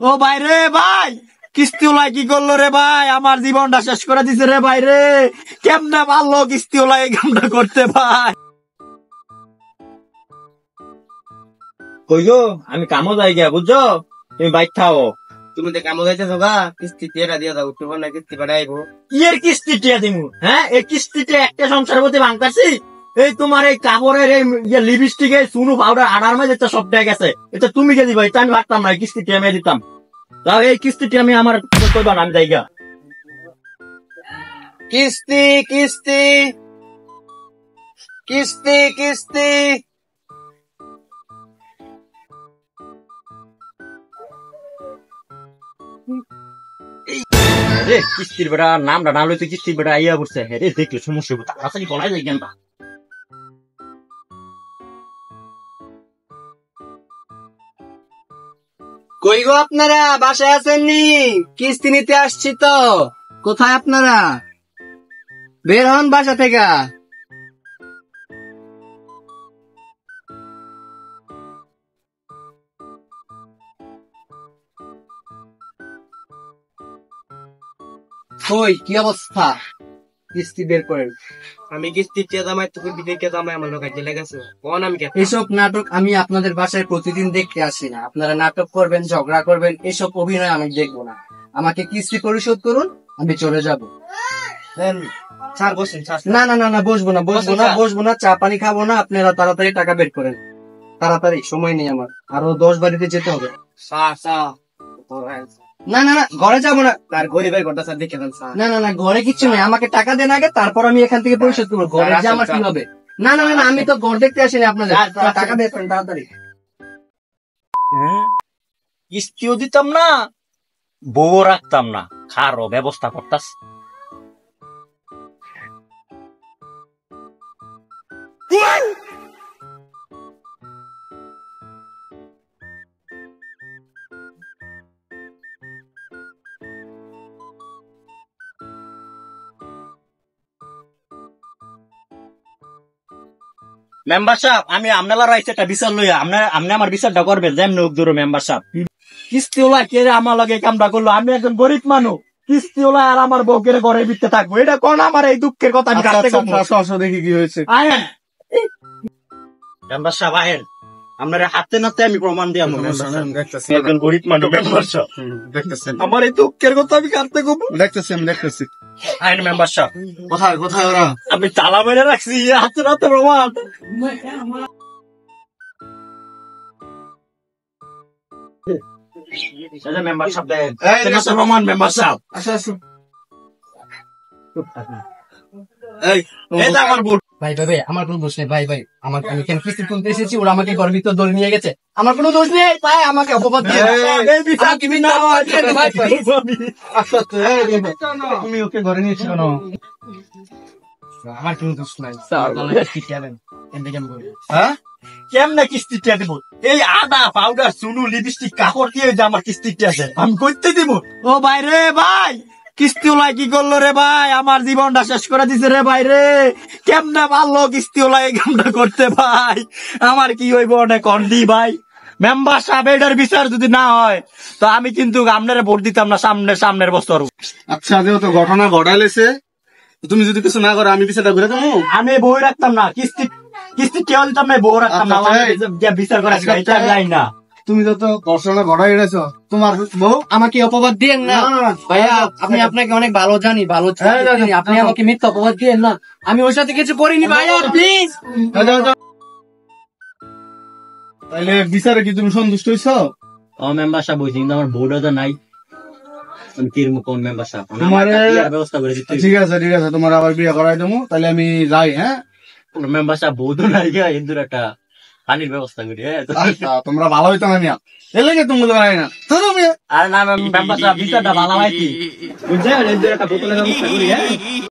ও ভাই রে ভাই, কিস্তিওয়ালা কি করলো রে ভাই? আমার জীবনটা শেষ করে দিছে রে ভাই রে। কেমনে পারলো কিস্তিওয়ালা এই কামটা করতে ভাই? কই গো, আমি কামও যাই গিয়া, বুঝছো? তুমি বাইক থাও। তুমি তো কামো যাইতেছো গা, কিস্তি টিয়া দিয়া দাও, তোমার না কিস্তি পাঠাইবো। কি এর কিস্তি টিয়া দিমু? হ্যাঁ, এই কিস্তিতে একটা সংসার হতে ভাঙতাছি। এই তোমার এই কাপড়ের এই লিপস্টিক এই সুনু পাউডার আড়ার মাঝে তো সব টাকা গেছে। এটা তুমি কে দিবা? এটা আমি পারতাম না, কিস্তি টিয়া আমি দিতাম। তাও এই কিস্তিটি আমি আমার কইবা না, আমি যাই গা। কিস্তি কিস্তি কিস্তি কিস্তি। রে কিস্তির বেটা নামটা না লইতে কিস্তির বেটা আইয়া পড়ছে। হ্যাঁ রে, দেখলে সমস্যা হইব, তাড়াতাড়ি বলাই যায় কেনটা। কই গো আপনারা, বাসায় আছেননি? কিস্তি নিতে আসছি তো। কোথায় আপনারা? বের হন বাসা থেকে। কই কি অবস্থা? কিস্তি বের করেন। আমি কিস্তি দামাই, তুমি বিদেকে দামাই, আমার লোক জেলে গেছে। কোন আমি এসব নাটক আমি আপনাদের বাসায় প্রতিদিন দেখতে আসি না। আপনারা নাটক করবেন, ঝগড়া করবেন, এসব অভিনয় আমি দেখবো না। আমাকে কিস্তি পরিশোধ করুন, আমি চলে যাব। স্যার বসেন। না না না না, বসবো না, বসবো না, চা পানি খাবো না। আপনারা তাড়াতাড়ি টাকা বের করেন, তাড়াতাড়ি, সময় নেই আমার, আরো 10 বাড়িতে যেতে হবে। না না না, ঘরে যাবো না। তার গরিবের ঘরটা স্যার দেখে দেন স্যার। না না না, ঘরে কিচ্ছু নেই, আমাকে টাকা দেন আগে, তারপর আমি এখান থেকে পরিশোধ করবো। ঘরে যে আমার কি হবে? না না না, আমি তো ঘর দেখতে আসিনি আপনাদের। টাকা বের করেন তাড়াতাড়ি। কিস্তিও দিতাম না, বউ রাখতাম না, খারো ব্যবস্থা করতাস। মেম্বার সাহেব, আমি আপনারা রাইছে একটা বিচার লইয়া, আপনি আমার বিচারটা করবেন, যেমন হোক দূর মেম্বার সাহেব। কিস্তিওয়ালা কে আমার লগে কামটা করলো? আমি একজন গরিব মানুষ, কিস্তিওয়ালা আর আমার বউকের ঘরে ভিতরে থাকবো, এটা কোন আমার এই দুঃখের কথা আমি কাটতে দেখি কি হয়েছে। আয়েন মেম্বার সাহেব, আয়েন, আপনার হাতে নাতে আমি প্রমাণ দিয়ে একজন গরিব মানুষ। মেম্বার সাহেব দেখতেছেন আমার এই দুঃখের কথা আমি কাটতে করবো। দেখতেছি। আইন মেম্বার সাহেব, কোথায় কোথায় ওরা? আমি তালা মেরে রাখছি, হাতে নাতে প্রমাণ। মেম্বার সাহেব প্রমাণ। মেম্বার সাহেব আমার ভোট। ভাই ভাই ভাই, আমার কোনো দোষ নেই। ভাই ভাই, আমাকে, আমি কেন কিস্তি তুলতে এসেছি, ওরা আমাকে ঘরের ভিতর ধরে নিয়ে গেছে। আমার কোনো দোষ নেই ভাই, আমাকে অপবাদ দিয়ে তুমি ওকে ঘরে নিয়েছো কেন? আমার কোনো দোষ নাই। হ্যাঁ, কেমনে কিস্তি টিয়া দিব? এই আদা পাউডার চুনু লিপস্টিক কাপড় দিয়ে যে আমার কিস্তি আছে, আমি করতে দিব? ও ভাই রে ভাই, কিস্তিওয়ালা কি করলো রে ভাই? আমার জীবনটা শেষ করে দিছে রে ভাই রে। কেমনে পারলো কিস্তিওয়ালা এই কামটা করতে ভাই? আমার কি হইব অনেক কন্ডি ভাই। মেম্বার সাহেব, এটার বিচার যদি না হয় তো আমি কিন্তু আপনারে ভোট দিতাম না সামনের বছর। আচ্ছা, যেহেতু ঘটনা ঘটাইলেছে, তুমি যদি কিছু না করো, আমি বিচারটা ঘুরে দেবো। আমি বই রাখতাম না, কিস্তি কেউ দিতাম না, বউ রাখতাম না। বিচার করা যাই না। তুমি যত ঘটনা ঘটাই এনেছো, তোমার বউ আমাকে অপবাদ দিয়েন না ভাইয়া। আমি আপনাকে অনেক ভালো জানি, আপনি আমাকে মিথ্যা অপবাদ দিয়েন না। আমি ওর সাথে কিছু করিনি ভাইয়া, প্লিজ। তাহলে বিচারে কি তুমি সন্তুষ্ট হইছ? ও মেম্বার সাহেব, বলছি কিন্তু আমার বউটা তো নাই। কোন মেম্বার সাহেব ব্যবস্থা করে দিতে? ঠিক আছে ঠিক আছে, তোমার আবার বিয়ে করাই দেবো। তাহলে আমি যাই। হ্যাঁ, মেম্বার সাহেব, বউ তো নাই, হিন্দুর একটা পানির ব্যবস্থা করি। তোমরা ভালো হইতো না মিয়া, এলে তুমি না। আর না মেম্বার সাহেব, বিচারটা ভালো হয়নি, বুঝছেন? একটা বোতলের ব্যবস্থা করি। হ্যাঁ।